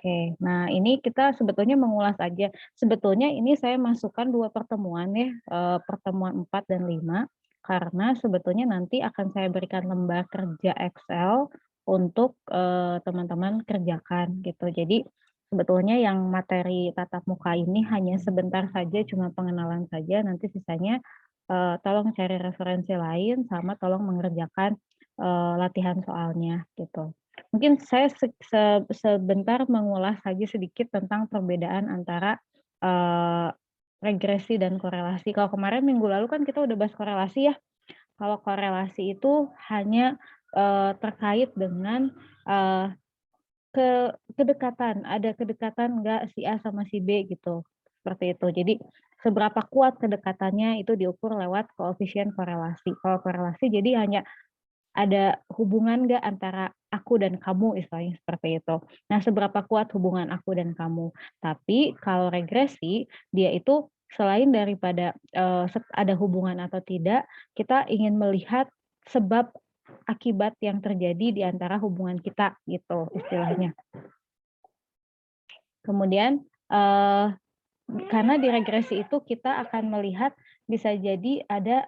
Oke, nah ini kita sebetulnya mengulas aja. Sebetulnya ini saya masukkan 2 pertemuan ya, pertemuan 4 dan 5 karena sebetulnya nanti akan saya berikan lembar kerja Excel untuk, teman-teman kerjakan gitu. Jadi sebetulnya yang materi tatap muka ini hanya sebentar saja, cuma pengenalan saja, nanti sisanya, tolong cari referensi lain sama tolong mengerjakan, latihan soalnya gitu. Mungkin saya sebentar mengulas saja sedikit tentang perbedaan antara, eee, regresi dan korelasi. Kalau kemarin minggu lalu kan kita udah bahas korelasi ya. Kalau korelasi itu hanya, terkait dengan, eee, kedekatan, ada kedekatan nggak si A sama si B gitu, seperti itu. Jadi seberapa kuat kedekatannya itu diukur lewat koefisien korelasi. Kalau korelasi jadi hanya ada hubungan nggak antara aku dan kamu istilahnya seperti itu. Nah, seberapa kuat hubungan aku dan kamu. Tapi kalau regresi, dia itu selain daripada, ada hubungan atau tidak, kita ingin melihat sebab akibat yang terjadi di antara hubungan kita gitu istilahnya. Kemudian, karena di regresi itu kita akan melihat bisa jadi ada,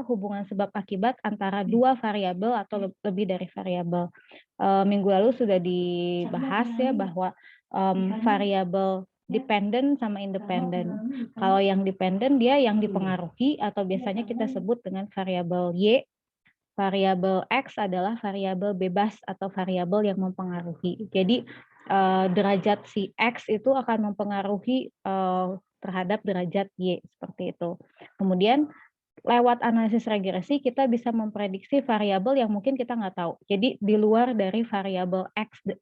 hubungan sebab akibat antara 2 variabel atau lebih dari variabel. Minggu lalu sudah dibahas ya bahwa, variabel dependen sama independen. Kalau yang dependen dia yang dipengaruhi atau biasanya kita sebut dengan variabel Y, variabel X adalah variabel bebas atau variabel yang mempengaruhi. Jadi, derajat si X itu akan mempengaruhi, terhadap derajat Y, seperti itu. Kemudian lewat analisis regresi kita bisa memprediksi variabel yang mungkin kita nggak tahu. Jadi di luar dari variabel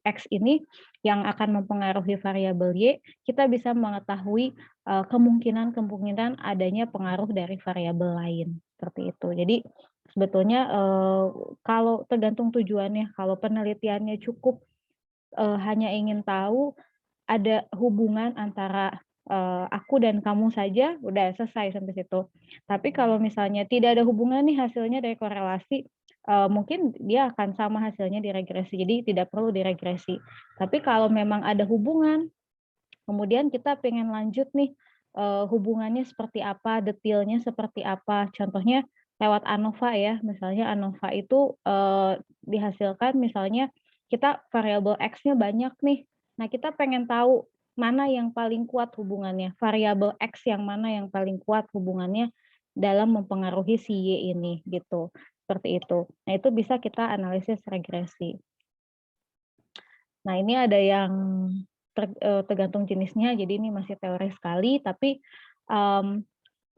X ini yang akan mempengaruhi variabel Y, kita bisa mengetahui, kemungkinan-kemungkinan adanya pengaruh dari variabel lain, seperti itu. Jadi sebetulnya, kalau tergantung tujuannya, kalau penelitiannya cukup, hanya ingin tahu ada hubungan antara, aku dan kamu saja, udah selesai sampai situ. Tapi kalau misalnya tidak ada hubungan nih hasilnya dari korelasi, mungkin dia akan sama hasilnya di regresi, jadi tidak perlu diregresi. Tapi kalau memang ada hubungan, kemudian kita pengen lanjut nih, hubungannya seperti apa, detailnya seperti apa, contohnya lewat ANOVA ya, misalnya ANOVA itu, dihasilkan misalnya kita variabel X-nya banyak nih. Nah, kita pengen tahu mana yang paling kuat hubungannya, variabel X yang mana yang paling kuat hubungannya dalam mempengaruhi si Y ini, gitu, seperti itu. Nah, itu bisa kita analisis regresi. Nah, ini ada yang tergantung jenisnya, jadi ini masih teori sekali, tapi, mmm,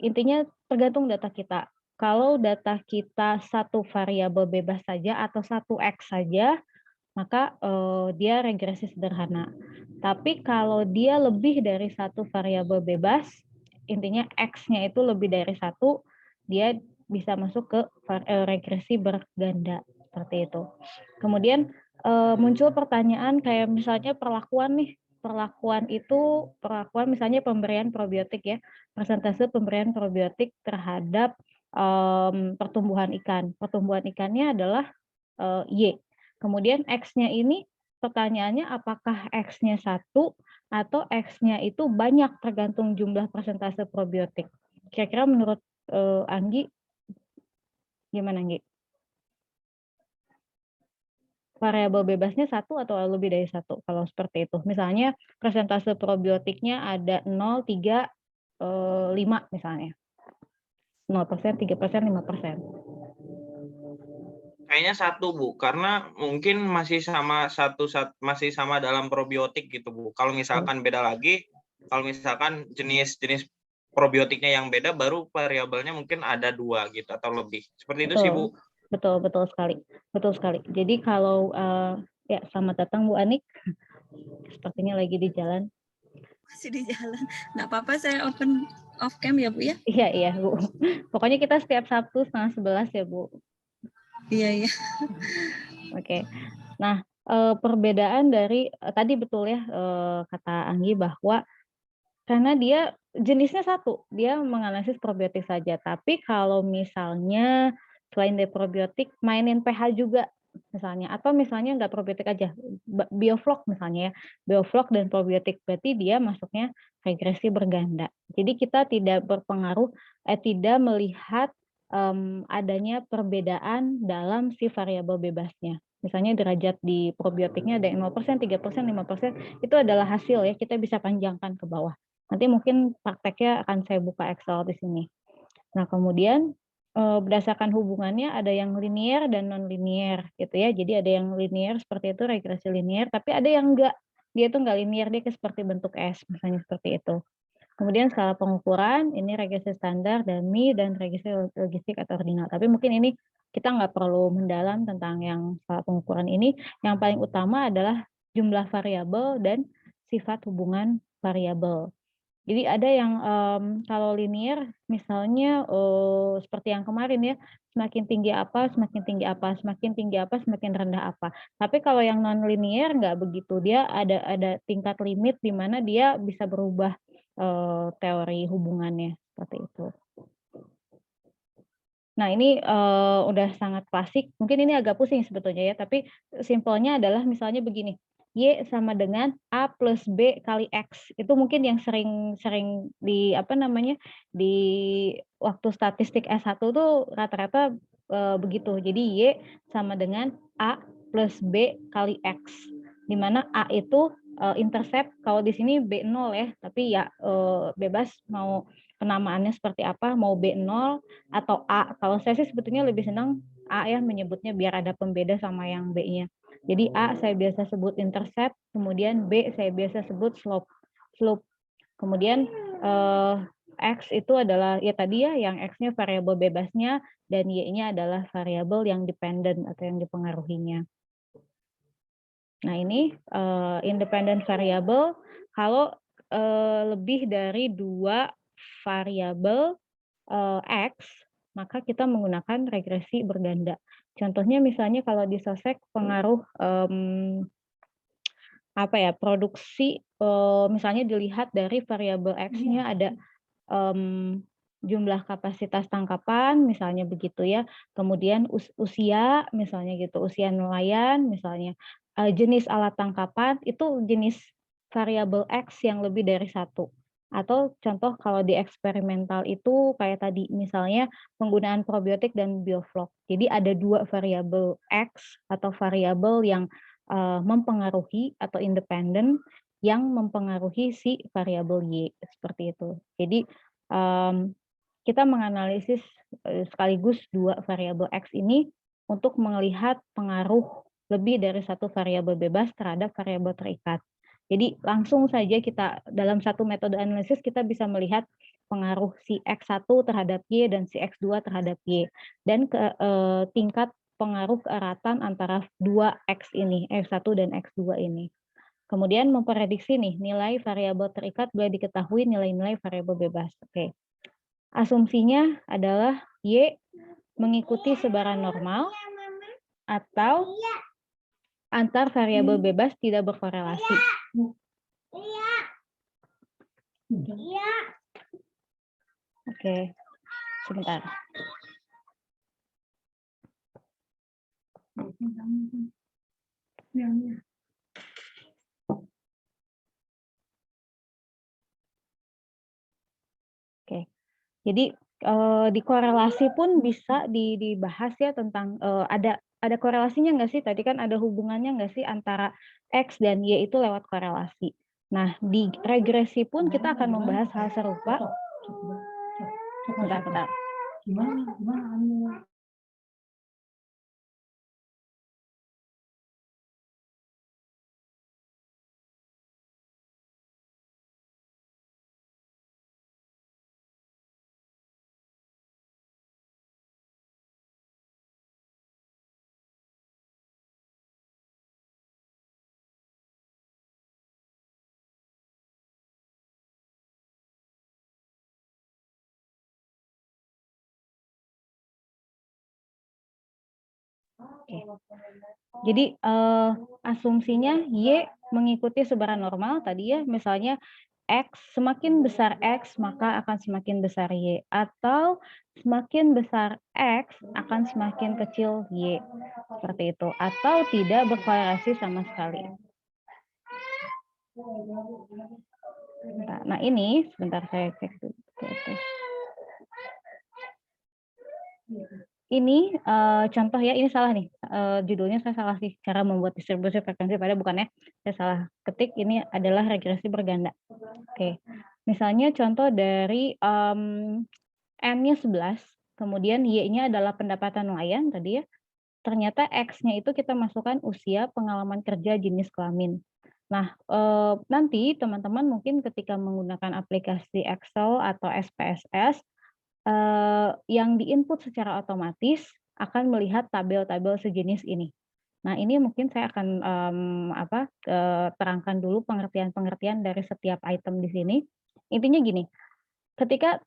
intinya tergantung data kita. Kalau data kita satu variabel bebas saja atau satu X saja, maka, dia regresi sederhana. Tapi kalau dia lebih dari satu variabel bebas, intinya X-nya itu lebih dari satu, dia bisa masuk ke regresi berganda, seperti itu. Kemudian, muncul pertanyaan kayak misalnya perlakuan nih, perlakuan misalnya pemberian probiotik ya, persentase pemberian probiotik terhadap, pertumbuhan ikan. Pertumbuhan ikannya adalah, Y. Kemudian X-nya ini pertanyaannya apakah X-nya satu atau X-nya itu banyak tergantung jumlah persentase probiotik. Kira-kira menurut, Anggi gimana, Anggi? Variabel bebasnya satu atau lebih dari satu kalau seperti itu? Misalnya persentase probiotiknya ada 0, 3, 5 misalnya. 0%, 3%, 5%. Kayaknya satu, Bu, karena mungkin masih sama dalam probiotik gitu, Bu. Kalau misalkan beda lagi, kalau misalkan jenis probiotiknya yang beda, baru variabelnya mungkin ada 2 gitu atau lebih. Seperti itu sih, Bu. Betul, betul sekali, betul sekali. Jadi kalau, ya selamat datang Bu Anik, sepertinya lagi di jalan. Masih di jalan, nggak apa-apa saya open off cam ya Bu ya? Iya iya Bu, pokoknya kita setiap Sabtu 10:30 ya Bu. Iya. Oke. Nah, perbedaan dari tadi betul ya, kata Anggi bahwa karena dia jenisnya satu, dia menganalisis probiotik saja. Tapi kalau misalnya selain dari probiotik, mainin pH juga. misalnya, atau misalnya nggak probiotik aja, bioflok misalnya ya, bioflok dan probiotik, berarti dia masuknya regresi berganda. Jadi kita tidak tidak melihat adanya perbedaan dalam si variabel bebasnya. Misalnya derajat di probiotiknya ada yang 0%, 3%, 5%, itu adalah hasil ya, kita bisa panjangkan ke bawah. Nanti mungkin prakteknya akan saya buka Excel di sini. Nah, kemudian berdasarkan hubungannya ada yang linier dan non linier gitu ya. Jadi ada yang linier seperti itu, regresi linier, tapi ada yang enggak. Dia itu enggak linier, dia seperti bentuk S, misalnya seperti itu. Kemudian skala pengukuran, ini regresi standar, dummy, dan regresi logistik atau ordinal. Tapi mungkin ini kita nggak perlu mendalam tentang yang skala pengukuran ini. Yang paling utama adalah jumlah variabel dan sifat hubungan variabel. Jadi ada yang kalau linier misalnya seperti yang kemarin ya, semakin tinggi apa, semakin tinggi apa, semakin tinggi apa, semakin rendah apa. Tapi kalau yang non linier nggak begitu, dia ada tingkat limit di mana dia bisa berubah teori hubungannya seperti itu. Nah ini udah sangat klasik, mungkin ini agak pusing sebetulnya ya, tapi simpelnya adalah misalnya begini, Y sama dengan A plus B kali X. Itu mungkin yang sering di di waktu statistik S1 tuh rata-rata begitu. Jadi Y sama dengan A plus B kali X. Di mana A itu intercept, kalau di sini B0 ya, tapi ya bebas mau penamaannya seperti apa, mau B0 atau A. Kalau saya sih sebetulnya lebih senang A ya, menyebutnya biar ada pembeda sama yang B-nya. Jadi A saya biasa sebut intercept, kemudian B saya biasa sebut slope. Kemudian X itu adalah ya tadi ya, yang X-nya variabel bebasnya dan Y-nya adalah variabel yang dependent atau yang dipengaruhinya. Nah ini independent variable, kalau lebih dari 2 variabel X, maka kita menggunakan regresi berganda. Contohnya misalnya kalau di sosek pengaruh produksi, misalnya dilihat dari variabel X-nya ada jumlah kapasitas tangkapan misalnya begitu ya, kemudian usia misalnya gitu, usia nelayan misalnya, jenis alat tangkapan itu jenis variabel X yang lebih dari satu. Atau contoh kalau di eksperimental itu kayak tadi misalnya penggunaan probiotik dan bioflok. Jadi ada 2 variabel X atau variabel yang mempengaruhi atau independen yang mempengaruhi si variabel Y seperti itu. Jadi kita menganalisis sekaligus 2 variabel X ini untuk melihat pengaruh lebih dari satu variabel bebas terhadap variabel terikat. Jadi langsung saja kita dalam satu metode analisis kita bisa melihat pengaruh si X1 terhadap Y dan si X2 terhadap Y dan tingkat pengaruh keeratan antara 2X ini, X1 dan X2 ini. Kemudian memprediksi nih nilai variabel terikat boleh diketahui nilai-nilai variabel bebas. Oke. Asumsinya adalah Y mengikuti sebaran normal atau antar variabel bebas tidak berkorelasi. Oke, sebentar. Oke, jadi di korelasi pun bisa dibahas ya tentang ada korelasinya nggak sih? Tadi kan ada hubungannya nggak sih antara X dan Y itu lewat korelasi. Nah, di regresi pun kita akan membahas hal serupa. Bentar. Gimana? Oke. Jadi asumsinya Y mengikuti sebaran normal tadi ya, misalnya semakin besar X maka akan semakin besar Y, atau semakin besar X akan semakin kecil Y, seperti itu, atau tidak berkorelasi sama sekali. Nah ini sebentar saya cek dulu. Ini contoh ya, ini salah nih, judulnya saya salah sih, cara membuat distribusi frekuensi, padahal bukannya saya salah ketik, ini adalah regresi berganda. Oke, misalnya contoh dari N-nya 11, kemudian Y-nya adalah pendapatan nelayan tadi ya, ternyata X-nya itu kita masukkan usia, pengalaman kerja, jenis kelamin. Nah, nanti teman-teman mungkin ketika menggunakan aplikasi Excel atau SPSS, yang diinput secara otomatis akan melihat tabel-tabel sejenis ini. Nah, ini mungkin saya akan terangkan dulu pengertian-pengertian dari setiap item di sini. Intinya gini, ketika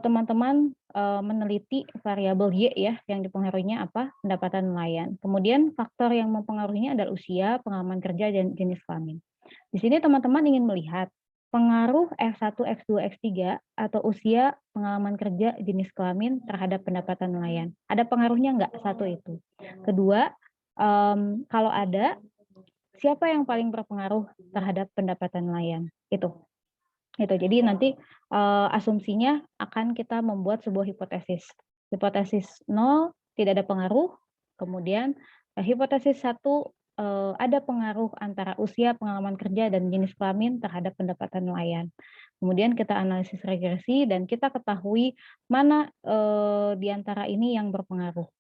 teman-teman meneliti variabel Y ya, yang dipengaruhinya apa? Pendapatan nelayan. Kemudian faktor yang mempengaruhinya adalah usia, pengalaman kerja, dan jenis kelamin. Di sini teman-teman ingin melihat pengaruh X1, X2, X3 atau usia, pengalaman kerja, jenis kelamin terhadap pendapatan nelayan. Ada pengaruhnya nggak satu itu? Kedua, kalau ada, siapa yang paling berpengaruh terhadap pendapatan nelayan? Itu. Jadi nanti asumsinya akan kita membuat sebuah hipotesis. Hipotesis 0 tidak ada pengaruh, kemudian hipotesis 1 ada pengaruh antara usia, pengalaman kerja, dan jenis kelamin terhadap pendapatan nelayan. Kemudian kita analisis regresi dan kita ketahui mana di antara ini yang berpengaruh.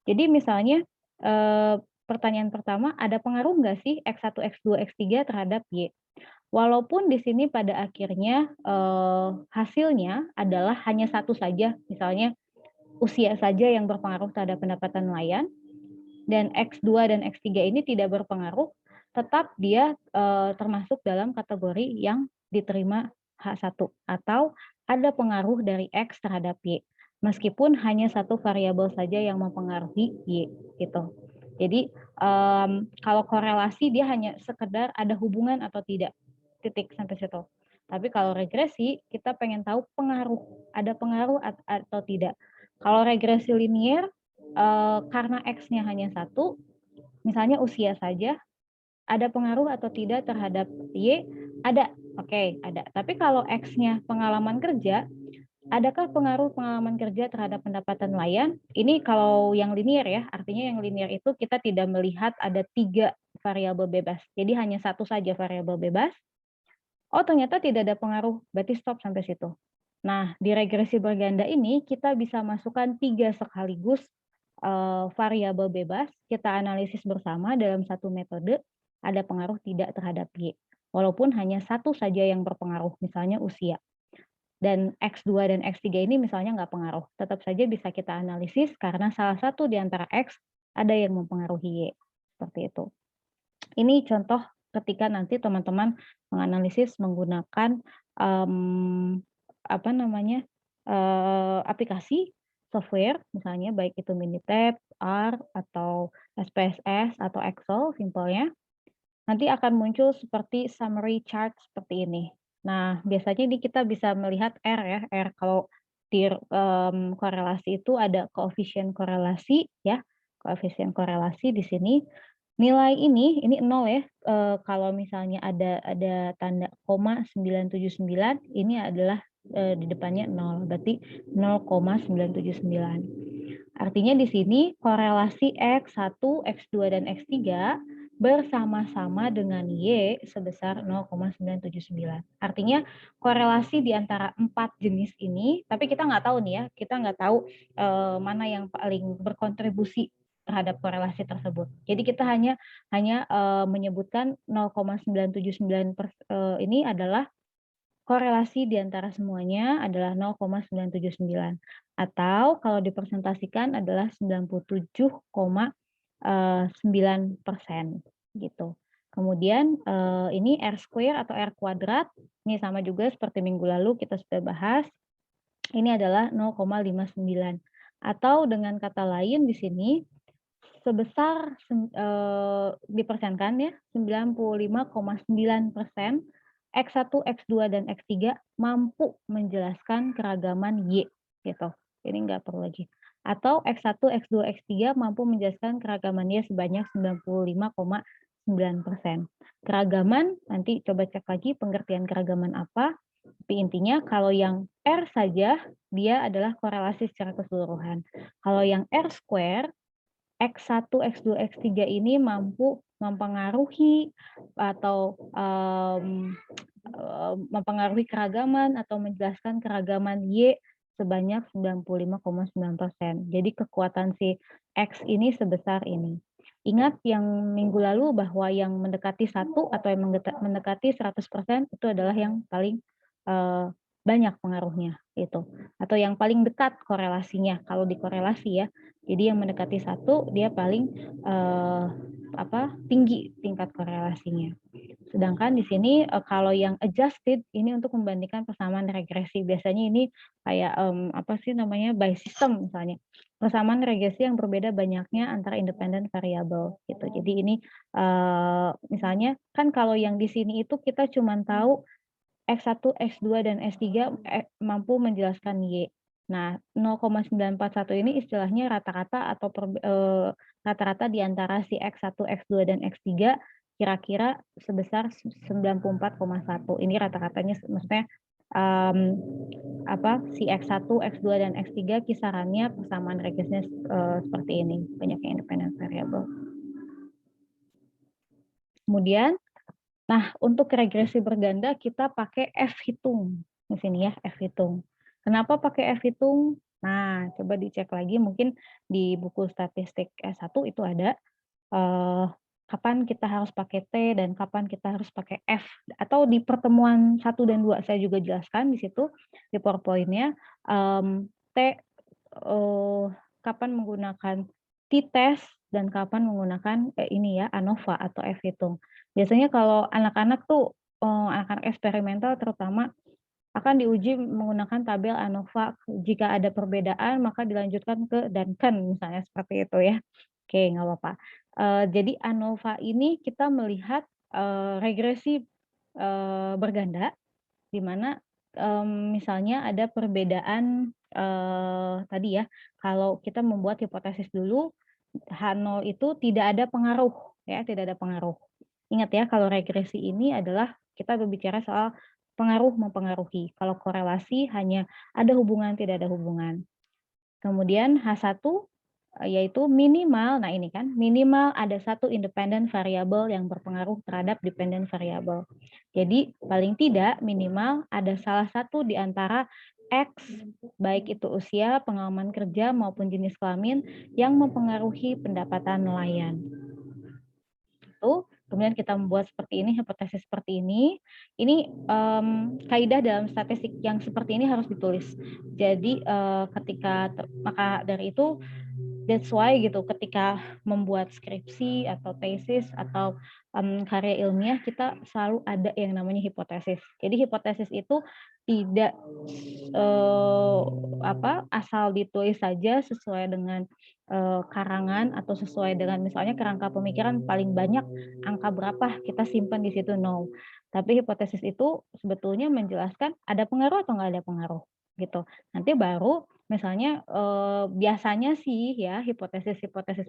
Jadi misalnya pertanyaan pertama, ada pengaruh nggak sih X1, X2, X3 terhadap Y? Walaupun di sini pada akhirnya hasilnya adalah hanya satu saja, misalnya usia saja yang berpengaruh terhadap pendapatan nelayan, dan X2 dan X3 ini tidak berpengaruh, tetap dia termasuk dalam kategori yang diterima H1, atau ada pengaruh dari X terhadap Y, meskipun hanya satu variabel saja yang mempengaruhi Y, gitu. Jadi kalau korelasi dia hanya sekedar ada hubungan atau tidak, titik sampai situ. Tapi kalau regresi kita pengen tahu pengaruh, ada pengaruh atau tidak. Kalau regresi linier karena X-nya hanya satu, misalnya usia saja, ada pengaruh atau tidak terhadap Y? Ada, oke, ada. Tapi kalau X-nya pengalaman kerja, adakah pengaruh pengalaman kerja terhadap pendapatan nelayan? Ini kalau yang linier ya, artinya yang linier itu kita tidak melihat ada 3 variabel bebas. Jadi hanya satu saja variabel bebas. Oh, ternyata tidak ada pengaruh, berarti stop sampai situ. Nah, di regresi berganda ini kita bisa masukkan 3 sekaligus variabel bebas, kita analisis bersama dalam satu metode, ada pengaruh tidak terhadap Y. Walaupun hanya satu saja yang berpengaruh, misalnya usia. Dan X2 dan X3 ini misalnya nggak pengaruh. Tetap saja bisa kita analisis karena salah satu di antara X ada yang mempengaruhi Y. Seperti itu. Ini contoh ketika nanti teman-teman menganalisis menggunakan aplikasi software, misalnya baik itu Minitab, R, atau SPSS, atau Excel simpelnya, nanti akan muncul seperti summary chart seperti ini. Nah, biasanya ini kita bisa melihat R ya, R kalau di korelasi itu ada koefisien korelasi ya, koefisien korelasi di sini. Nilai ini 0 ya, kalau misalnya ada tanda koma 979, ini adalah di depannya 0, berarti 0,979. Artinya di sini korelasi X1, X2, dan X3 bersama-sama dengan Y sebesar 0,979. Artinya korelasi di antara 4 jenis ini, tapi kita nggak tahu nih ya, kita nggak tahu mana yang paling berkontribusi terhadap korelasi tersebut. Jadi kita hanya menyebutkan 0,979 ini adalah korelasi di antara semuanya adalah 0,979, atau kalau dipresentasikan adalah 97,9% gitu. Kemudian ini R square atau R kuadrat, ini sama juga seperti minggu lalu kita sudah bahas. Ini adalah 0,59, atau dengan kata lain di sini sebesar dipersenkan ya 95,9% X1, X2, dan X3 mampu menjelaskan keragaman Y, gitu. Ini nggak perlu lagi. Atau X1, X2, X3 mampu menjelaskan keragaman Y sebanyak 95,9%. Keragaman, nanti coba cek lagi pengertian keragaman apa. Tapi intinya kalau yang R saja, dia adalah korelasi secara keseluruhan. Kalau yang R square, X1, X2, X3 ini mampu mempengaruhi atau mempengaruhi keragaman atau menjelaskan keragaman Y sebanyak 95,9%. Jadi kekuatan si X ini sebesar ini. Ingat yang minggu lalu bahwa yang mendekati 1 atau yang mendekati 100% itu adalah yang paling banyak pengaruhnya itu. Atau yang paling dekat korelasinya kalau dikorelasi ya. Jadi yang mendekati 1 dia paling tinggi tingkat korelasinya. Sedangkan di sini kalau yang adjusted ini untuk membandingkan persamaan regresi. Biasanya ini kayak by system misalnya. Persamaan regresi yang berbeda banyaknya antara independent variable gitu. Jadi ini misalnya kan kalau yang di sini itu kita cuma tahu X1, X2 dan X3 mampu menjelaskan Y. Nah, 0,941 ini istilahnya rata-rata atau rata-rata di antara si X1, X2 dan X3 kira-kira sebesar 94,1. Ini rata-ratanya maksudnya si X1, X2 dan X3 kisarannya persamaan regresinya seperti ini, banyaknya independent variable. Kemudian untuk regresi berganda kita pakai F hitung. Di sini ya, F hitung. Kenapa pakai F hitung? Nah, coba dicek lagi mungkin di buku statistik S1 itu ada kapan kita harus pakai T dan kapan kita harus pakai F. Atau di pertemuan 1 dan 2 saya juga jelaskan di situ di PowerPoint-nya T kapan menggunakan t-test dan kapan menggunakan ANOVA atau F hitung. Biasanya kalau anak-anak tuh anak-anak eksperimental terutama akan diuji menggunakan tabel ANOVA. Jika ada perbedaan maka dilanjutkan ke Duncan misalnya seperti itu ya. Oke, nggak apa-apa. Jadi ANOVA ini kita melihat regresi berganda di mana misalnya ada perbedaan tadi ya, kalau kita membuat hipotesis dulu H0 itu tidak ada pengaruh ya, tidak ada pengaruh. Ingat ya, kalau regresi ini adalah kita berbicara soal pengaruh mempengaruhi. Kalau korelasi hanya ada hubungan tidak ada hubungan. Kemudian H1 yaitu minimal, nah ini kan minimal ada satu independent variable yang berpengaruh terhadap dependent variable. Jadi paling tidak minimal ada salah satu di antara X, baik itu usia, pengalaman kerja maupun jenis kelamin yang mempengaruhi pendapatan nelayan. Itu kemudian kita membuat seperti ini, hipotesis seperti ini. Ini kaidah dalam statistik yang seperti ini harus ditulis. Jadi maka dari itu that's why gitu ketika membuat skripsi atau tesis atau karya ilmiah kita selalu ada yang namanya hipotesis. Jadi hipotesis itu tidak asal ditulis saja sesuai dengan karangan atau sesuai dengan misalnya kerangka pemikiran paling banyak angka berapa kita simpan di situ, no. Tapi hipotesis itu sebetulnya menjelaskan ada pengaruh atau nggak ada pengaruh gitu. Nanti baru misalnya biasanya sih ya hipotesis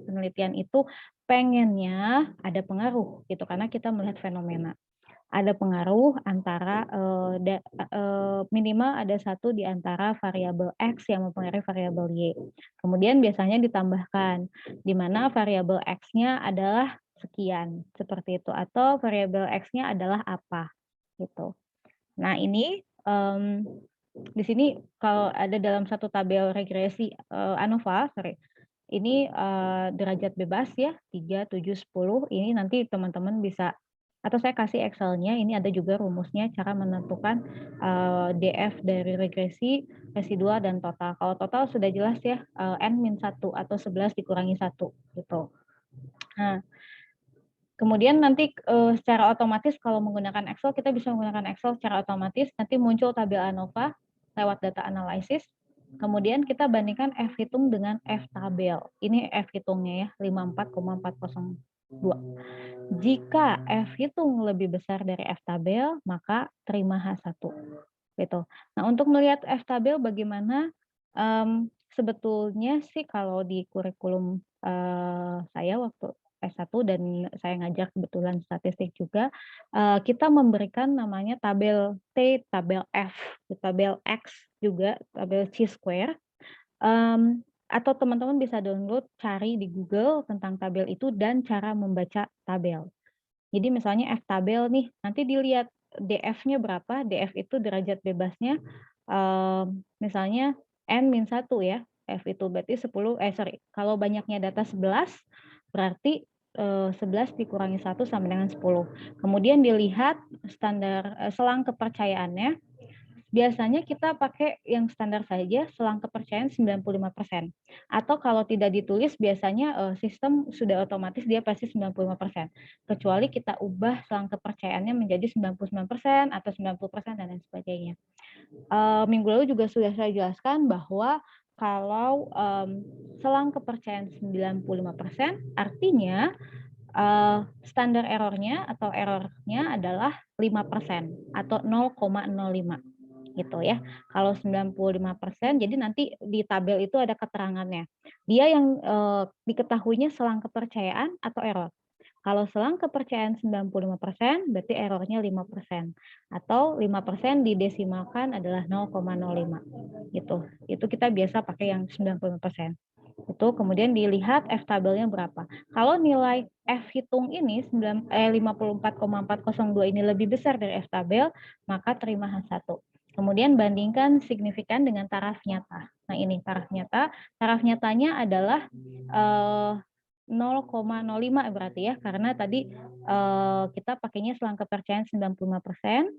penelitian itu pengennya ada pengaruh gitu karena kita melihat fenomena. Ada pengaruh antara minimal ada satu di antara variabel X yang mempengaruhi variabel Y. Kemudian biasanya ditambahkan di mana variabel X-nya adalah sekian seperti itu atau variabel X-nya adalah apa gitu. Nah ini di sini kalau ada dalam satu tabel regresi ANOVA, ini derajat bebas ya 3, 7, 10. Ini nanti teman-teman bisa atau saya kasih Excel-nya. Ini ada juga rumusnya cara menentukan DF dari regresi, residual dan total. Kalau total sudah jelas ya N-1 atau 11 dikurangi 1 gitu. Nah, kemudian nanti secara otomatis kalau menggunakan Excel, kita bisa menggunakan Excel secara otomatis, nanti muncul tabel ANOVA lewat data analisis, kemudian kita bandingkan F hitung dengan F tabel. Ini F hitungnya ya, 54,401. 2. Jika F hitung lebih besar dari F tabel, maka terima H1. Gitu. Nah, untuk melihat F tabel bagaimana, sebetulnya sih kalau di kurikulum saya waktu S1 dan saya ngajar kebetulan statistik juga, kita memberikan namanya tabel T, tabel F, tabel X juga, tabel chi-square, atau teman-teman bisa download, cari di Google tentang tabel itu dan cara membaca tabel. Jadi misalnya F tabel nih, nanti dilihat DF-nya berapa, DF itu derajat bebasnya, misalnya N-1 ya, F itu berarti 10, kalau banyaknya data 11, berarti 11 dikurangi 1 sama dengan 10. Kemudian dilihat standar selang kepercayaannya, biasanya kita pakai yang standar saja, selang kepercayaan 95%. Atau kalau tidak ditulis, biasanya sistem sudah otomatis dia pasti 95%. Kecuali kita ubah selang kepercayaannya menjadi 99% atau 90% dan lain sebagainya. Minggu lalu juga sudah saya jelaskan bahwa kalau selang kepercayaan 95%, artinya standar errornya atau errornya adalah 5% atau 0,05 gitu ya. Kalau 95%, jadi nanti di tabel itu ada keterangannya. Dia yang diketahuinya selang kepercayaan atau error. Kalau selang kepercayaan 95%, berarti errornya 5%. Atau 5% didesimalkan adalah 0,05 gitu. Itu kita biasa pakai yang 95%. Itu kemudian dilihat F tabelnya berapa. Kalau nilai F hitung ini 54,402 ini lebih besar dari F tabel, maka terima H1. Kemudian bandingkan signifikan dengan taraf nyata. Nah, ini taraf nyata. Taraf nyatanya adalah 0,05 berarti ya, karena tadi kita pakainya selang kepercayaan 95%,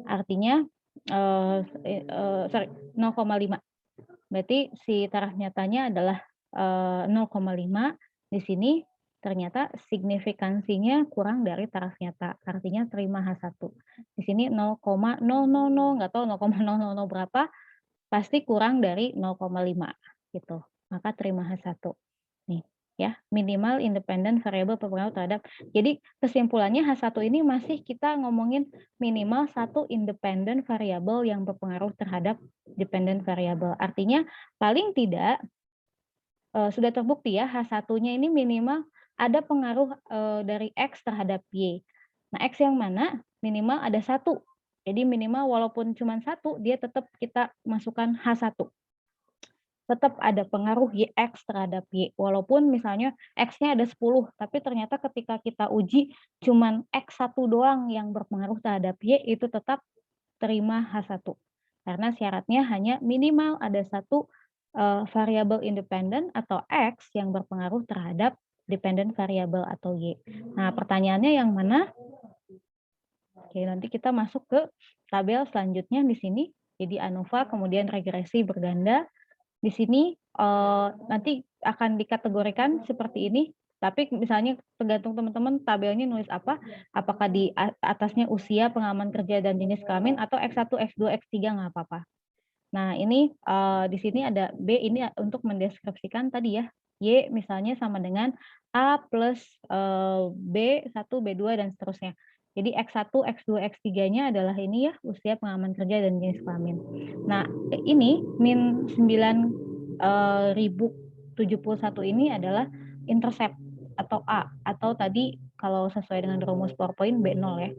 artinya 0,5. Berarti si taraf nyatanya adalah 0,5. Di sini ternyata signifikansinya kurang dari taraf nyata, artinya terima H1. Di sini 0,000, nggak tahu 0,000 berapa, pasti kurang dari 0,5 gitu. Maka terima H1. Nih ya, minimal independent variable berpengaruh terhadap. Jadi kesimpulannya H1 ini masih kita ngomongin minimal satu independent variable yang berpengaruh terhadap dependent variable. Artinya paling tidak sudah terbukti ya, H1-nya ini minimal ada pengaruh dari X terhadap Y. Nah, X yang mana? Minimal ada 1. Jadi minimal walaupun cuma 1, dia tetap kita masukkan H1. Tetap ada pengaruh X terhadap Y. Walaupun misalnya X-nya ada 10, tapi ternyata ketika kita uji cuma X1 doang yang berpengaruh terhadap Y, itu tetap terima H1. Karena syaratnya hanya minimal ada satu variabel independen atau X yang berpengaruh terhadap dependent variable atau Y. Nah, pertanyaannya yang mana? Oke, nanti kita masuk ke tabel selanjutnya di sini. Jadi ANOVA, kemudian regresi berganda. Di sini nanti akan dikategorikan seperti ini. Tapi misalnya tergantung teman-teman tabelnya nulis apa. Apakah di atasnya usia, pengalaman kerja, dan jenis kelamin, atau X1, X2, X3 nggak apa-apa. Nah, ini di sini ada B, ini untuk mendeskripsikan tadi ya, Y misalnya sama dengan A plus B1, B2, dan seterusnya. Jadi X1, X2, X3-nya adalah ini ya, usia, pengalaman kerja, dan jenis kelamin. Nah, ini min 9.071 ini adalah intercept atau A, atau tadi kalau sesuai dengan rumus PowerPoint B0 ya.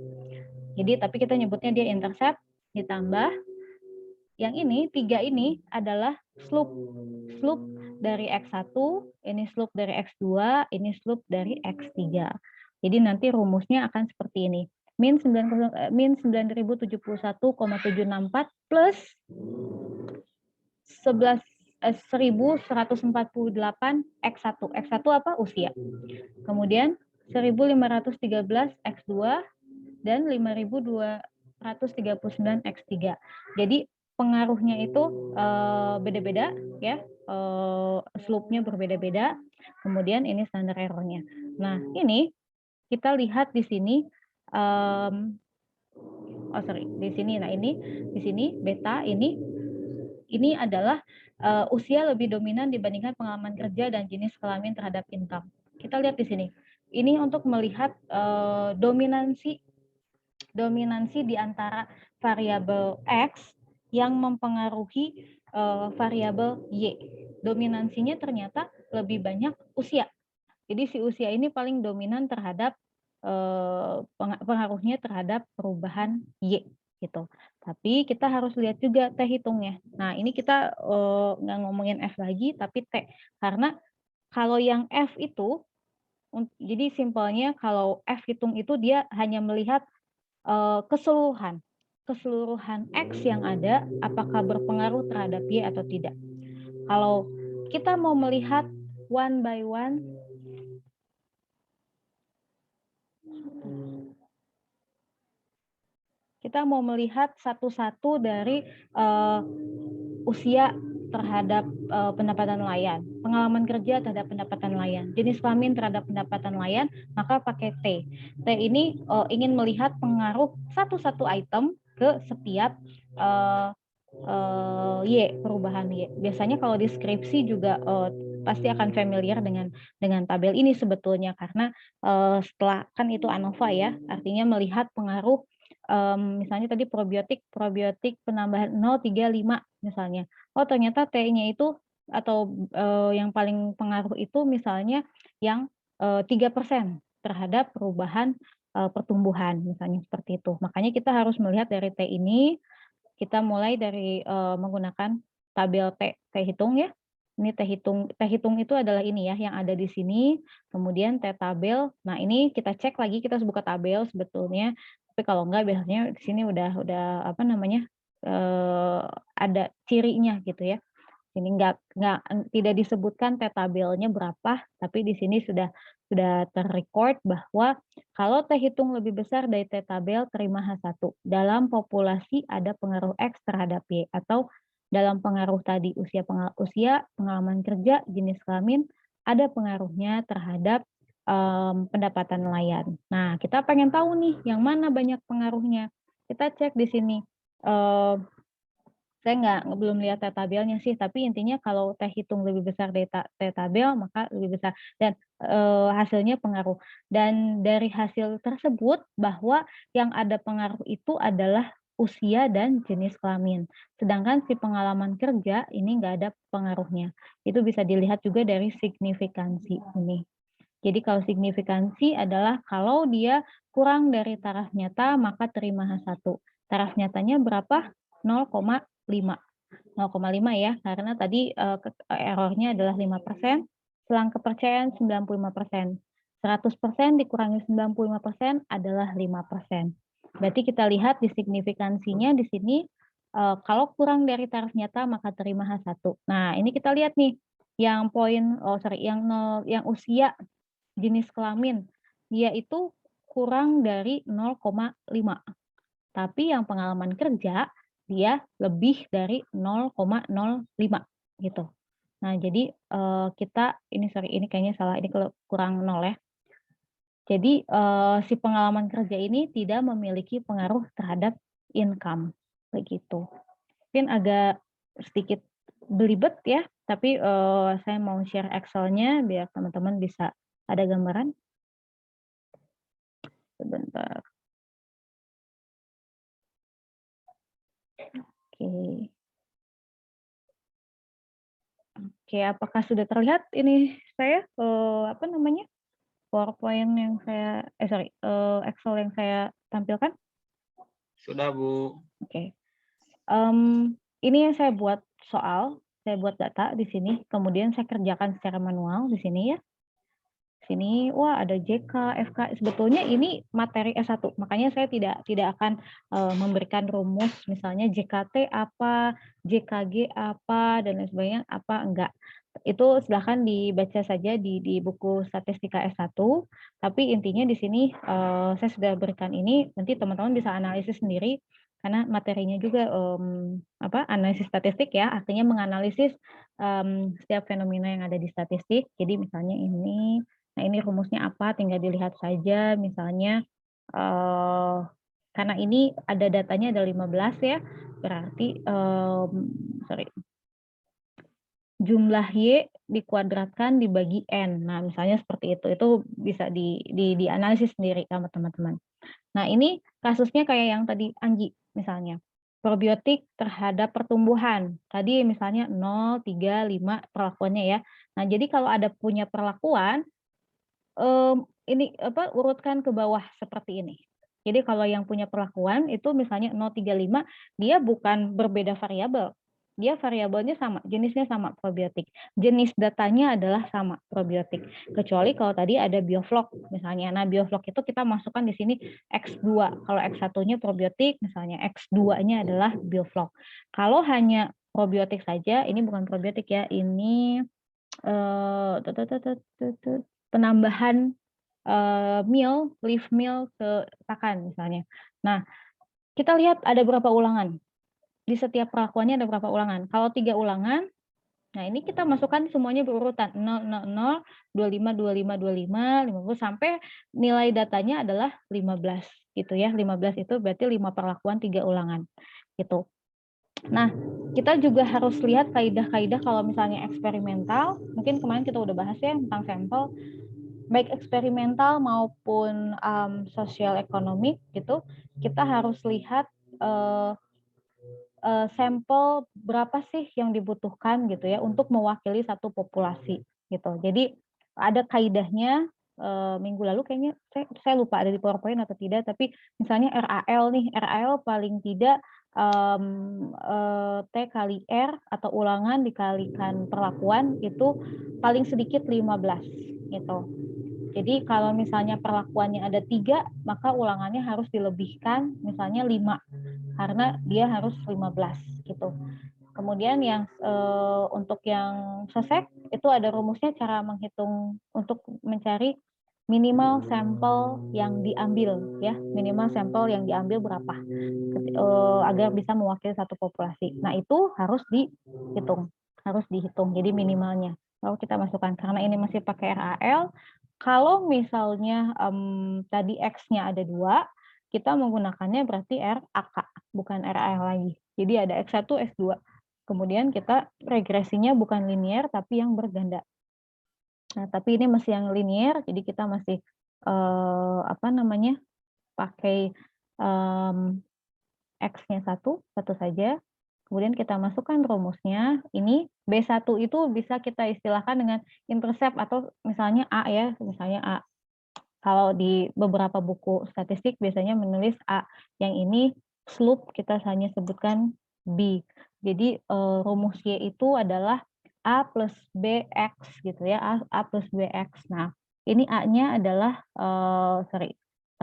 Jadi tapi kita nyebutnya dia intercept, ditambah yang ini, 3 ini adalah slope. Slope dari X1, ini slope dari X2, ini slope dari X3. Jadi nanti rumusnya akan seperti ini. Min 9.071,764 plus 1.148 X1. X1 apa? Usia. Kemudian 1.513 X2 dan 5.239 X3. Jadi pengaruhnya itu beda-beda ya, slope-nya berbeda-beda. Kemudian ini standar error-nya. Nah, ini kita lihat di sini di sini. Nah, ini di sini beta ini adalah usia lebih dominan dibandingkan pengalaman kerja dan jenis kelamin terhadap income. Kita lihat di sini. ini untuk melihat dominansi di antara variabel X yang mempengaruhi variabel Y. Dominansinya ternyata lebih banyak usia. Jadi si usia ini paling dominan terhadap pengaruhnya terhadap perubahan Y gitu. Tapi kita harus lihat juga T hitungnya. Nah, ini kita nggak ngomongin F lagi, tapi T. Karena kalau yang F itu, jadi simpelnya kalau F hitung itu dia hanya melihat keseluruhan X yang ada, apakah berpengaruh terhadap Y atau tidak. Kalau kita mau melihat one by one, kita mau melihat satu-satu dari usia terhadap pendapatan nelayan, pengalaman kerja terhadap pendapatan nelayan, jenis kelamin terhadap pendapatan nelayan, maka pakai T. T ini ingin melihat pengaruh satu-satu item ke setiap Y, perubahan Y. Biasanya kalau deskripsi juga pasti akan familiar dengan tabel ini sebetulnya, karena setelah kan itu ANOVA ya, artinya melihat pengaruh misalnya tadi probiotik penambahan 0,35 misalnya. Oh ternyata T-nya itu atau yang paling pengaruh itu misalnya yang 3% terhadap perubahan pertumbuhan misalnya seperti itu. Makanya kita harus melihat dari T ini, kita mulai dari menggunakan tabel T hitung ya. Ini T hitung itu adalah ini ya yang ada di sini. Kemudian T tabel. Nah, ini kita cek lagi, kita harus buka tabel sebetulnya. Tapi kalau enggak biasanya di sini udah apa namanya? Ada cirinya gitu ya. Ini tidak disebutkan T tabelnya berapa, tapi di sini sudah terrecord bahwa kalau T hitung lebih besar dari T tabel, terima H1. Dalam populasi ada pengaruh X terhadap Y, atau dalam pengaruh tadi usia, pengalaman kerja, jenis kelamin, ada pengaruhnya terhadap pendapatan nelayan. Nah, kita pengen tahu nih yang mana banyak pengaruhnya. Kita cek di sini. Saya belum lihat T tabelnya sih, tapi intinya kalau T hitung lebih besar dari T tabel, maka lebih besar. Dan hasilnya pengaruh. Dan dari hasil tersebut, bahwa yang ada pengaruh itu adalah usia dan jenis kelamin. Sedangkan si pengalaman kerja ini nggak ada pengaruhnya. Itu bisa dilihat juga dari signifikansi ini. Jadi kalau signifikansi adalah kalau dia kurang dari taraf nyata, maka terima H1. Taraf nyatanya berapa? 0,5 ya, karena tadi errornya adalah 5%, selang kepercayaan 95%. 100% dikurangi 95% adalah 5%. Berarti kita lihat di signifikansinya di sini, kalau kurang dari taraf nyata maka terima H1. Nah, ini kita lihat nih, yang yang usia, jenis kelamin, dia itu kurang dari 0,5. Tapi yang pengalaman kerja, dia lebih dari 0,05 gitu. Nah, jadi kita ini kayaknya salah, ini kalau kurang 0 ya. Jadi si pengalaman kerja ini tidak memiliki pengaruh terhadap income begitu. Mungkin agak sedikit belibet ya, tapi saya mau share Excel-nya biar teman-teman bisa ada gambaran. Sebentar. Oke. Oke, apakah sudah terlihat ini saya apa namanya? PowerPoint yang saya Excel yang saya tampilkan? Sudah, Bu. Oke. Ini yang saya buat soal, saya buat data di sini, kemudian saya kerjakan secara manual di sini ya. Sini, wah ada JK, FK, sebetulnya ini materi S1, makanya saya tidak akan memberikan rumus, misalnya JKT apa, JKG apa, dan lain sebagainya apa, enggak. Itu silahkan dibaca saja di buku statistika S1, tapi intinya di sini saya sudah berikan ini, nanti teman-teman bisa analisis sendiri, karena materinya juga analisis statistik ya, artinya menganalisis setiap fenomena yang ada di statistik. Jadi misalnya ini, nah ini rumusnya apa, tinggal dilihat saja, misalnya karena ini ada datanya ada 15 ya, berarti jumlah Y dikuadratkan dibagi N. Nah, misalnya seperti itu. Itu bisa dianalisis sendiri sama teman-teman. Nah, ini kasusnya kayak yang tadi Anggi misalnya. Probiotik terhadap pertumbuhan. Tadi misalnya 0, 3, 5 perlakuannya ya. Nah, jadi kalau ada punya perlakuan, ini urutkan ke bawah seperti ini. Jadi kalau yang punya perlakuan itu misalnya 035, dia bukan berbeda variabel. Dia variabelnya sama, jenisnya sama probiotik. Jenis datanya adalah sama probiotik. Kecuali kalau tadi ada bioflok misalnya. Nah, bioflok itu kita masukkan di sini X2. Kalau X1-nya probiotik, misalnya X2-nya adalah bioflok. Kalau hanya probiotik saja, ini bukan probiotik ya, ini penambahan leaf meal ke pakan misalnya. Nah, kita lihat ada berapa ulangan. Di setiap perlakuannya ada berapa ulangan. Kalau 3 ulangan, nah ini kita masukkan semuanya berurutan 0, 0, 0, 25, 25, 25, 50 sampai nilai datanya adalah 15 gitu ya. 15 itu berarti 5 perlakuan 3 ulangan gitu. Nah, kita juga harus lihat kaidah-kaidah kalau misalnya eksperimental, mungkin kemarin kita udah bahas ya tentang sampel, baik eksperimental maupun sosial ekonomi gitu, kita harus lihat sampel berapa sih yang dibutuhkan gitu ya untuk mewakili satu populasi gitu. Jadi ada kaidahnya minggu lalu kayaknya saya lupa ada di PowerPoint atau tidak, tapi misalnya RAL nih, RAL paling tidak T kali R atau ulangan dikalikan perlakuan itu paling sedikit 15 gitu. Jadi kalau misalnya perlakuannya ada 3, maka ulangannya harus dilebihkan misalnya 5 karena dia harus 15 gitu. Kemudian yang untuk yang sesek itu ada rumusnya cara menghitung untuk mencari minimal sampel yang diambil ya, minimal sampel yang diambil berapa agar bisa mewakili satu populasi. Nah, itu harus dihitung. Jadi minimalnya. Lalu kita masukkan karena ini masih pakai RAL. Kalau misalnya tadi X-nya ada 2, kita menggunakannya berarti RAK, bukan RAL lagi. Jadi ada X1, X2. Kemudian kita regresinya bukan linear, tapi yang berganda. Nah, tapi ini masih yang linear, jadi kita masih pakai X-nya satu saja. Kemudian kita masukkan rumusnya. Ini B1 itu bisa kita istilahkan dengan intercept atau misalnya A ya, misalnya A. Kalau di beberapa buku statistik biasanya menulis A. Yang ini slope kita hanya sebutkan B. Jadi rumus Y itu adalah A plus BX gitu ya, A plus BX. Nah, ini A-nya adalah 1,768.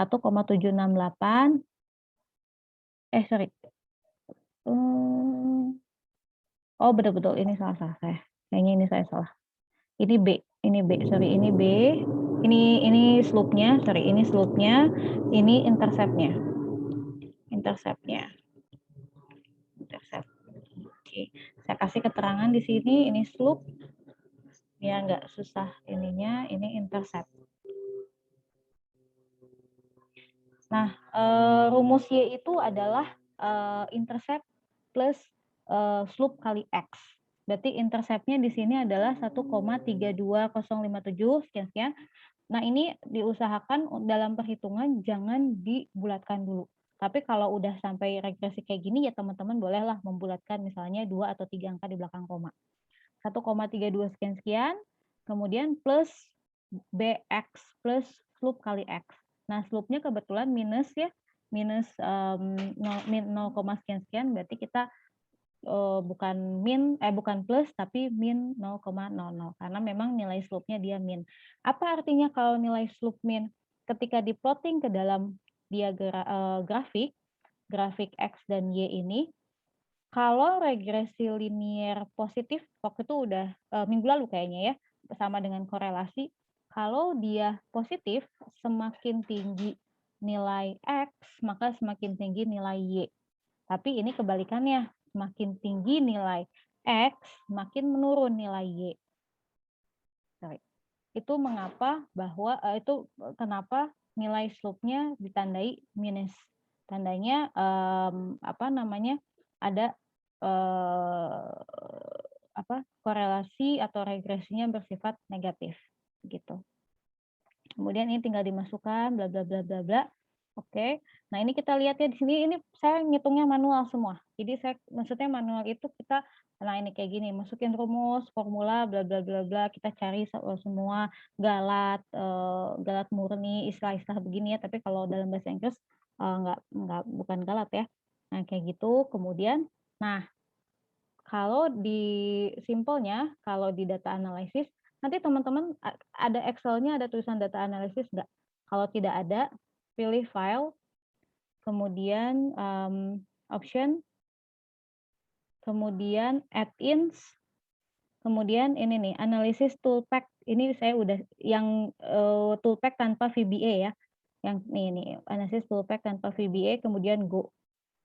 Sorry. Oh, betul-betul ini salah saya. Kayaknya ini saya salah. Ini B, sorry, ini B. Ini slope-nya, sorry, ini slope-nya, ini intercept-nya. Intercept. Oke, saya kasih keterangan di sini, ini slope. Ya nggak susah ininya, ini intercept. Nah, rumus Y itu adalah intercept plus slope kali X. Berarti intercept-nya di sini adalah 1,32057 sekian. Nah, ini diusahakan dalam perhitungan jangan dibulatkan dulu. Tapi kalau udah sampai regresi kayak gini ya teman-teman bolehlah membulatkan misalnya 2 atau 3 angka di belakang koma. 1,32 sekian, kemudian plus BX plus slope kali X. Nah, slope-nya kebetulan minus ya, minus 0, sekian, berarti kita bukan plus tapi min 0,00 karena memang nilai slope-nya dia min. Apa artinya kalau nilai slope min? Ketika di-plotting ke dalam grafik X dan Y ini, kalau regresi linear positif waktu itu udah minggu lalu kayaknya ya, sama dengan korelasi, kalau dia positif semakin tinggi nilai X, maka semakin tinggi nilai Y. Tapi ini kebalikannya, semakin tinggi nilai X, makin menurun nilai Y. Sorry. Itu kenapa nilai slope-nya ditandai minus. Tandanya ada korelasi atau regresinya bersifat negatif gitu. Kemudian ini tinggal dimasukkan bla bla bla bla bla. Oke. Nah, ini kita lihat ya di sini, ini saya ngitungnya manual semua. Jadi maksudnya manual itu kita, nah ini kayak gini, masukin rumus, formula bla bla bla bla, kita cari semua galat, galat murni, istilah-istilah begini ya, tapi kalau dalam bahasa Inggris bukan galat ya. Nah, kayak gitu. Kemudian kalau di simpelnya, kalau di data analisis, nanti teman-teman ada Excel-nya, ada tulisan data analisis nggak? Kalau tidak ada, pilih file, kemudian option, kemudian add-ins, kemudian ini nih, analysis toolpack. Ini saya udah yang toolpack tanpa VBA ya. Yang nih, analysis toolpack tanpa VBA, kemudian go.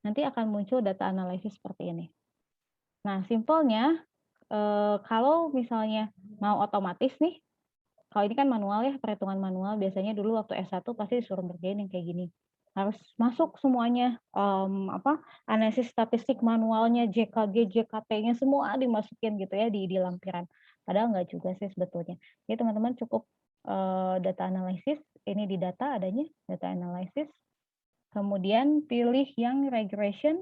Nanti akan muncul data analisis seperti ini. Nah, simpelnya kalau misalnya mau otomatis nih, kalau ini kan manual ya, perhitungan manual, biasanya dulu waktu S1 pasti disuruh ngerjain yang kayak gini. Harus masuk semuanya, analisis statistik manualnya, JKG, JKT-nya semua dimasukin gitu ya di lampiran. Padahal nggak juga sih sebetulnya. Jadi teman-teman cukup data analisis, ini di data adanya, data analisis. Kemudian pilih yang regression,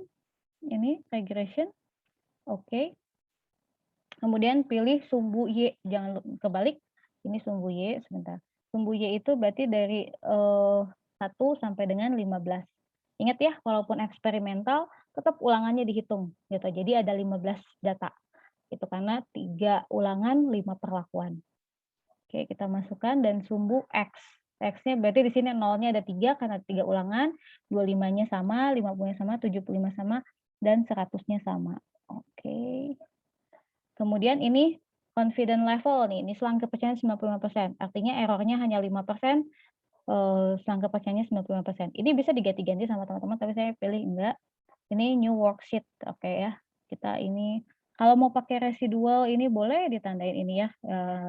ini regression, oke. Kemudian pilih sumbu Y, jangan kebalik, ini sumbu Y, sebentar. Sumbu Y itu berarti dari 1 sampai dengan 15. Ingat ya, walaupun eksperimental, tetap ulangannya dihitung. Gitu. Jadi ada 15 data. Itu karena 3 ulangan, 5 perlakuan. Oke, kita masukkan dan sumbu X. X-nya berarti di sini 0-nya ada 3 karena 3 ulangan, 25-nya sama, 50-nya sama, 75 sama, dan 100-nya sama. Oke. Kemudian ini confident level nih, ini selang kepercayaan 95%. Artinya errornya hanya 5%, selang kepercayaannya 95%. Ini bisa diganti-ganti sama teman-teman, tapi saya pilih enggak. Ini new worksheet, oke ya. Kita ini, kalau mau pakai residual ini boleh ditandain ini ya,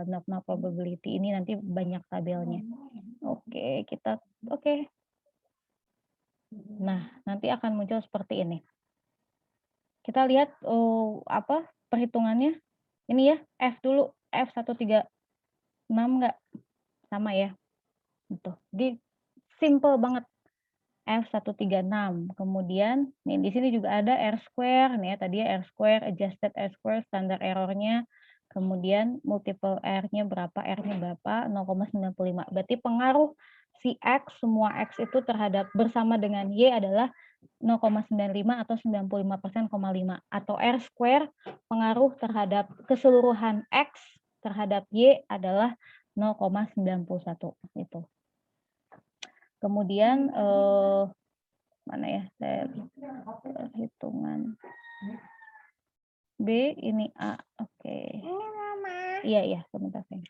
not probability ini nanti banyak tabelnya. Oke, oke. Nah, nanti akan muncul seperti ini. Kita lihat perhitungannya. Ini ya, F dulu, F136 enggak? Sama ya? Gitu. Jadi simple banget. F136. Kemudian nih di sini juga ada R square nih ya, tadi ya R square, adjusted R square, standar errornya. Kemudian multiple R-nya berapa, R-nya berapa, 0,95. Berarti pengaruh si X, semua X itu terhadap bersama dengan Y adalah 0,95 atau 95%,5. Atau R square pengaruh terhadap keseluruhan X terhadap Y adalah 0,91 itu. Kemudian mana ya, saya perhitungan B, ini A, oke. Iya, sebentar saya.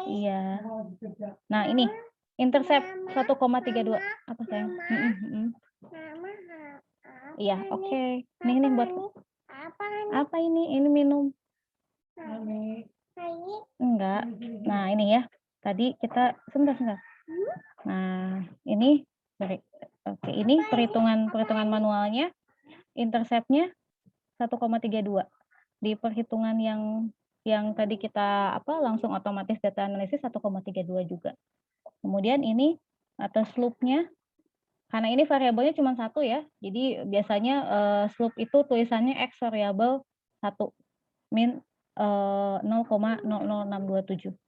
Iya. Nah, ini intercept 1,32 apa sayang? Iya, oke. Ini buat apa ini? Ini minum. Enggak. Nah, ini ya. Tadi kita sebentar. Nah, ini oke, ini perhitungan manualnya. Intercept-nya 1,32. Di perhitungan yang tadi kita langsung otomatis data analisis 1,32 juga. Kemudian ini atas slope-nya, karena ini variabelnya cuma 1 ya, jadi biasanya slope itu tulisannya X variabel 1, min 0,00627.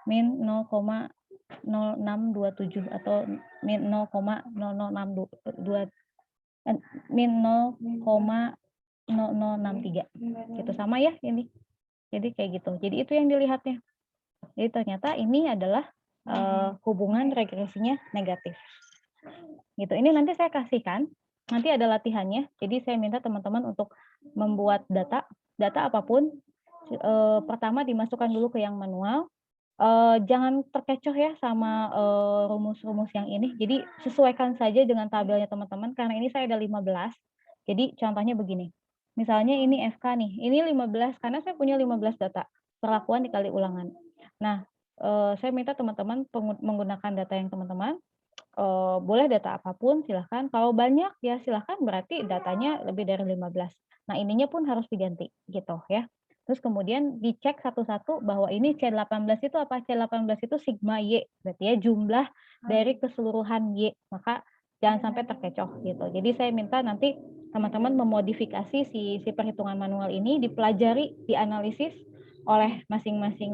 Min 0,0627 atau min 0,0062 min 0,0063 gitu, sama ya ini. Jadi kayak gitu. Jadi itu yang dilihatnya. Jadi ternyata ini adalah hubungan regresinya negatif. Gitu. Ini nanti saya kasihkan, nanti ada latihannya. Jadi saya minta teman-teman untuk membuat data apapun. Pertama dimasukkan dulu ke yang manual. Jangan terkecoh ya sama rumus-rumus yang ini. Jadi sesuaikan saja dengan tabelnya teman-teman, karena ini saya ada 15. Jadi contohnya begini. Misalnya ini FK nih, ini 15 karena saya punya 15 data. Perlakuan dikali ulangan. Nah, saya minta teman-teman menggunakan data yang teman-teman, boleh data apapun silahkan, kalau banyak ya silahkan berarti datanya lebih dari 15. Nah ininya pun harus diganti gitu ya. Terus kemudian dicek satu-satu bahwa ini C18 itu apa? C18 itu sigma Y, berarti ya jumlah dari keseluruhan Y, maka jangan sampai terkecoh gitu. Jadi saya minta nanti teman-teman memodifikasi si perhitungan manual ini, dipelajari, dianalisis oleh masing-masing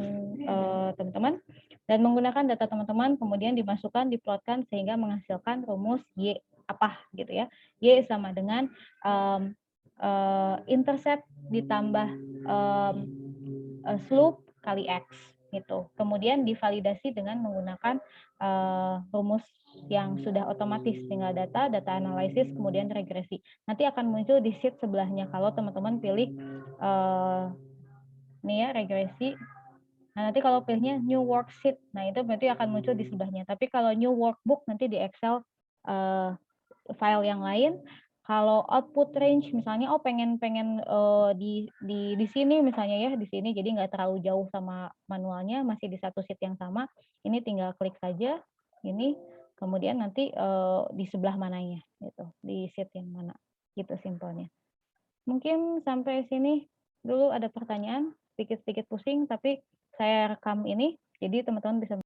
teman-teman, dan menggunakan data teman-teman kemudian dimasukkan, diplotkan sehingga menghasilkan rumus Y apa gitu ya. Y sama dengan intercept ditambah slope kali X gitu. Kemudian divalidasi dengan menggunakan rumus yang sudah otomatis, tinggal data analisis, kemudian regresi. Nanti akan muncul di sheet sebelahnya kalau teman-teman pilih nih ya regresi. Nah, nanti kalau pilihnya new worksheet, nah itu berarti akan muncul di sebelahnya. Tapi kalau new workbook nanti di Excel file yang lain. Kalau output range misalnya, pengen di sini misalnya ya, di sini jadi nggak terlalu jauh sama manualnya, masih di satu sheet yang sama. Ini tinggal klik saja ini, kemudian nanti di sebelah mananya gitu, di sheet yang mana, gitu simpelnya. Mungkin sampai sini dulu ada pertanyaan, sedikit-sedikit pusing, tapi saya rekam ini, jadi teman-teman bisa